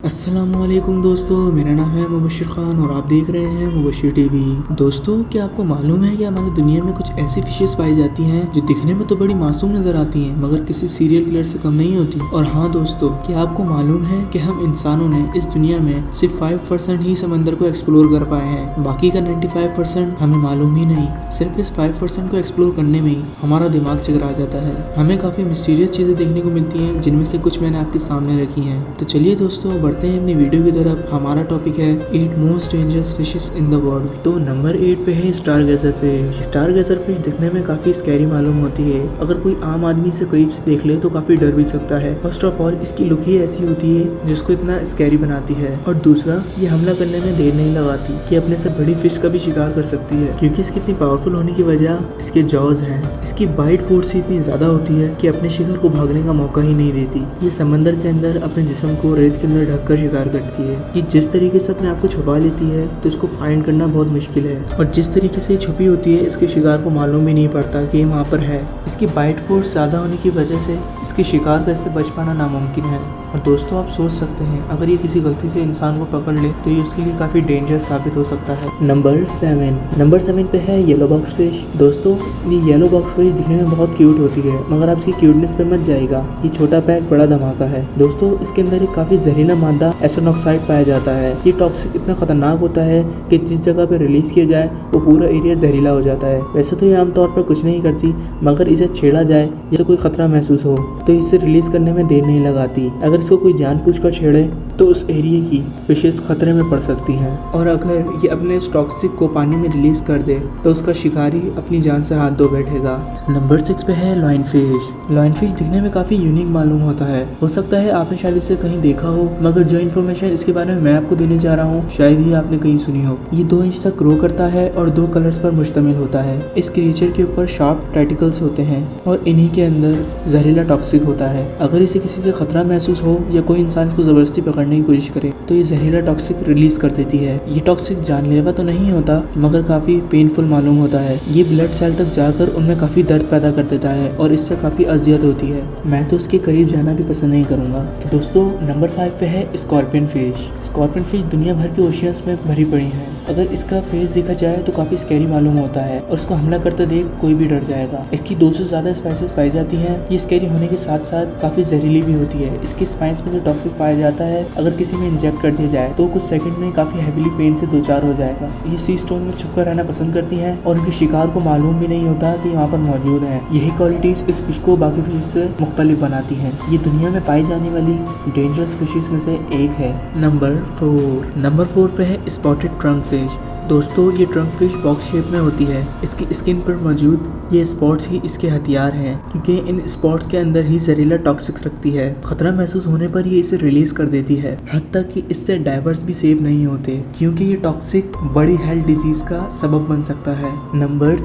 अस्सलाम वालेकुम दोस्तों, मेरा नाम है मुबशिर खान और आप देख रहे हैं मुबशिर टीवी। दोस्तों, क्या आपको मालूम है कि हमारी दुनिया में कुछ ऐसी फिशेस पाई जाती हैं जो दिखने में तो बड़ी मासूम नजर आती हैं मगर किसी सीरियल किलर से कम नहीं होती। और हाँ दोस्तों, क्या आपको मालूम है कि हम इंसानों ने इस दुनिया में सिर्फ 5% ही समंदर को एक्सप्लोर कर पाए हैं, बाकी का 95% हमें मालूम ही नहीं। सिर्फ इस 5% को एक्सप्लोर करने में ही हमारा दिमाग चकरा जाता है। हमें काफी मिस्टीरियस चीजें देखने को मिलती हैं जिनमें से कुछ मैंने आपके सामने रखी हैं। तो चलिए दोस्तों, बढ़ते हैं अपनी वीडियो की तरफ। हमारा टॉपिक है 8 most dangerous fishes in the world. तो नंबर 8 पे है स्टारगेजर फिश। स्टारगेजर फिश दिखने में काफी स्कैरी मालूम होती है। अगर कोई आम आदमी से करीब से देख ले तो काफी डर भी सकता है। फर्स्ट ऑफ ऑल, इसकी लुक ही ऐसी होती है जिसको इतना स्कैरी बनाती है, और दूसरा, ये हमला करने में देर नहीं लगाती कि अपने से बड़ी फिश का भी शिकार कर सकती है, क्योंकि इसकी इतनी पावरफुल होने की वजह इसके जॉज हैं। इसकी बाइट फोर्स इतनी ज्यादा होती है कि अपने शिकार को भागने का मौका ही नहीं देती। ये समंदर के अंदर अपने जिस्म को रेत के अंदर ढककर शिकार करती है। ये जिस तरीके से अपने आप को छुपा लेती है तो इसको फाइंड करना बहुत मुश्किल है, और जिस तरीके से छुपी होती है इसके शिकार को मालूम भी नहीं पड़ता कि ये वहाँ पर है। इसकी बाइट फोर्स ज़्यादा होने की वजह से इसके शिकार का इससे बच पाना नामुमकिन है। और दोस्तों, आप सोच सकते हैं अगर ये किसी गलती से इंसान को पकड़ ले तो ये उसके लिए काफ़ी डेंजरस साबित हो सकता है। नंबर 7 पे है येलो बॉक्स फिश। दोस्तों, ये येलो बॉक्स फिश दिखने में बहुत क्यूट होती है, मगर आप इसकी क्यूटनेस पे मत जाएगा। ये छोटा पैक बड़ा धमाका है। दोस्तों, इसके अंदर एक काफ़ी जहरीला मादा एसिनोक्साइड पाया जाता है। ये टॉक्सिक इतना खतरनाक होता है कि जिस जगह पे रिलीज किया जाए वो पूरा एरिया जहरीला हो जाता है। वैसे तो ये आमतौर पर कुछ नहीं करती, मगर इसे छेड़ा जाए या कोई खतरा महसूस हो तो इसे रिलीज करने में देर नहीं लगाती। अगर इसको कोई जानबूझकर छेड़े तो उस एरिया की फिशेस खतरे में पड़ सकती हैं, और अगर ये अपने इस टॉक्सिक को पानी में रिलीज कर दे तो उसका शिकारी अपनी जान से हाथ धो बैठेगा। नंबर 6 पे है लॉइन फिश। लॉइन फिश दिखने में काफी यूनिक मालूम होता है। हो सकता है आपने शायद इसे कहीं देखा हो, मगर जो इन्फॉर्मेशन इसके बारे में मैं आपको देने जा रहा हूँ शायद ही आपने कहीं सुनी हो। ये 2 इंच तक ग्रो करता है और 2 कलर्स पर मुश्तमिल होता है। इस क्रिएचर के ऊपर शार्प टेंटिकल्स होते हैं और इन्हीं के अंदर जहरीला टॉक्सिक होता है। अगर इसे किसी से खतरा महसूस हो या कोई इंसान इसको जबरदस्ती पकड़ने की कोशिश करे तो ये जहरीला टॉक्सिक रिलीज कर देती है। ये टॉक्सिक जानलेवा तो नहीं होता, मगर काफी पेनफुल मालूम होता है। ये ब्लड सेल तक जाकर उनमें काफी दर्द पैदा कर देता है और इससे काफी अजियत होती है। मैं तो उसके करीब जाना भी पसंद नहीं करूंगा। तो दोस्तों, नंबर 5 पे है स्कॉर्पियन फिश। स्कॉर्पियन फिश दुनिया भर के ओशियंस में भरी पड़ी है। अगर इसका फेस देखा जाए तो काफी स्कैरी मालूम होता है और इसको हमला करते देख कोई भी डर जाएगा। इसकी 200 से ज्यादा स्पाइसेस पाई जाती हैं। ये स्कैरी होने के साथ साथ काफी जहरीली भी होती है। इसके स्पाइंस में जो टॉक्सिक पाया जाता है, अगर किसी में इंजेक्ट कर दिया जाए तो कुछ सेकंड में काफी हैविली पेन से 2-4 हो जाएगा। ये सी स्टोन में छुपकर रहना पसंद करती हैं और उनके शिकार को मालूम भी नहीं होता कि वहाँ पर मौजूद है। यही क्वालिटीज इस फिश को बाकी फिश से मुख्तलिफ बनाती हैं। ये दुनिया में पाई जाने वाली डेंजरस फिशेस में से एक है। नंबर 4 पे है स्पॉटेड ट्रंक फिश। दोस्तों, ये ट्रंक फिश बॉक्स शेप में होती है। इसकी स्किन पर मौजूद ये स्पॉट्स ही इसके हथियार हैं, क्योंकि इन स्पॉट्स के अंदर ही जहरीला टॉक्सिक्स रखती है। खतरा महसूस होने पर ये इसे रिलीज कर देती है। हद तक कि इससे डाइवर्स भी सेफ नहीं होते, क्योंकि ये टॉक्सिक बड़ी हेल्थ डिजीज का सबब बन सकता है। नंबर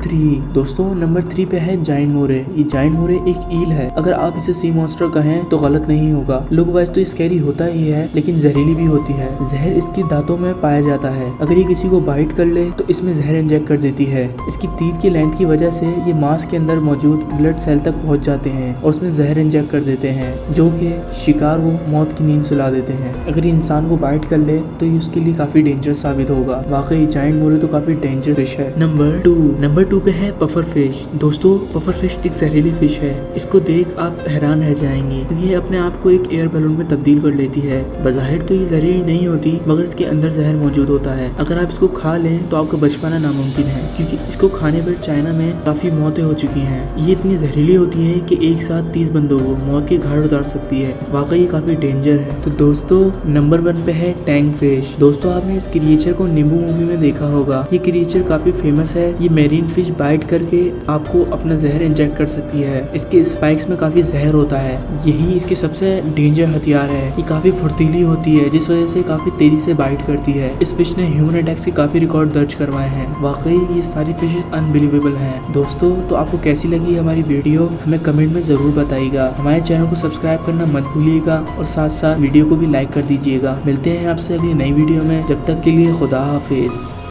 3 पे है जायंट मोरे। ये जायंट मोरे एक ईल है। अगर आप इसे सी मॉन्स्टर कहें तो गलत नहीं होगा। लुक वाइज तो स्कैरी होता ही है, लेकिन जहरीली भी होती है। जहर इसके दांतों में पाया जाता है। अगर ये किसी को बाइट कर ले तो इसमें जहर इंजेक्ट कर देती है। इसकी तीत की लेंथ की वजह से ये मांस के अंदर मौजूद ब्लड सेल तक पहुंच जाते हैं और उसमें जहर इंजेक्ट कर देते हैं, जो कि शिकार को मौत की नींद सुला देते हैं। अगर ये इंसान को बाइट कर ले तो ये उसके लिए काफी डेंजरस साबित होगा। वाकई जायंट मोरे तो काफी डेंजर फिश है। नंबर 2 पे है पफर फिश। दोस्तों, पफर फिश एक जहरीली फिश है। इसको देख आप हैरान रह जाएंगे, क्योंकि ये अपने आप को एक एयर बैलून में तब्दील कर लेती है। बज़ाहिर तो ये जहरीली नहीं होती, मगर इसके अंदर जहर मौजूद होता है। अगर आप इसको खा लें तो आपका बच पाना नामुमकिन है, क्योंकि इसको खाने पर चाइना में काफी मौतें हो चुकी हैं। ये इतनी जहरीली होती है कि एक साथ 30 बंदों को मौत के घाट उतार सकती है। वाकई ये काफी डेंजर है। तो दोस्तों, नंबर 1 पे है टैंग फिश। दोस्तों, आपने इस क्रिएचर को नींबू मूवी में देखा होगा। ये क्रिएचर काफी फेमस है। ये मेरीन फिश बाइट करके आपको अपना जहर इंजेक्ट कर सकती है। इसके स्पाइक्स में काफी जहर होता है। यही इसके सबसे डेंजर हथियार है। ये काफी फुर्तीली होती है, जिस वजह से काफी तेजी से बाइट करती है। इस फिश ने ह्यूमन अटैक्स के काफी रिकॉर्ड दर्ज करवाए हैं। वाकई ये सारी फिशेस अनबिलीवेबल हैं। दोस्तों, तो आपको कैसी लगी हमारी वीडियो हमें कमेंट में जरूर बताइएगा। हमारे चैनल को सब्सक्राइब करना मत भूलिएगा और साथ साथ वीडियो को भी लाइक कर दीजिएगा। मिलते हैं आपसे अगली नई वीडियो में। जब तक के लिए खुदा हाफिज।